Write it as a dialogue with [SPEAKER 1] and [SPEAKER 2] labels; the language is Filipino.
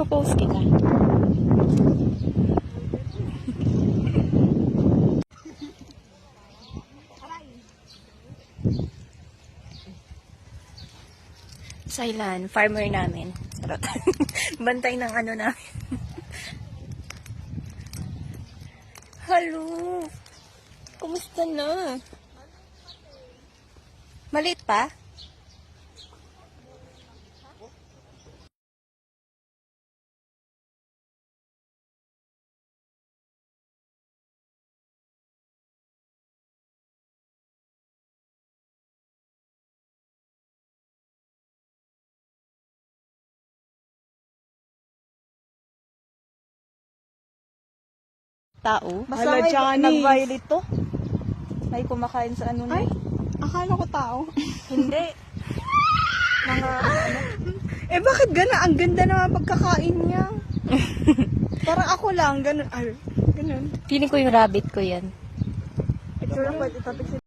[SPEAKER 1] Ipopost kita. Sailan, farmer namin. Sarot. Bantay ng ano namin. Hello. Kumusta na? Maliit pa? Tao?
[SPEAKER 2] Basta nag-violet to. May kumakain sa ano
[SPEAKER 3] Ay,
[SPEAKER 2] na.
[SPEAKER 3] akala ko tao.
[SPEAKER 2] Hindi. Mga ano.
[SPEAKER 3] Eh bakit gana? Ang ganda naman pagkakain niya. Parang ako lang, ganun. Ay, ganun.
[SPEAKER 1] Feeling ko yung rabbit ko yan.
[SPEAKER 2] Ito lang pwede topic si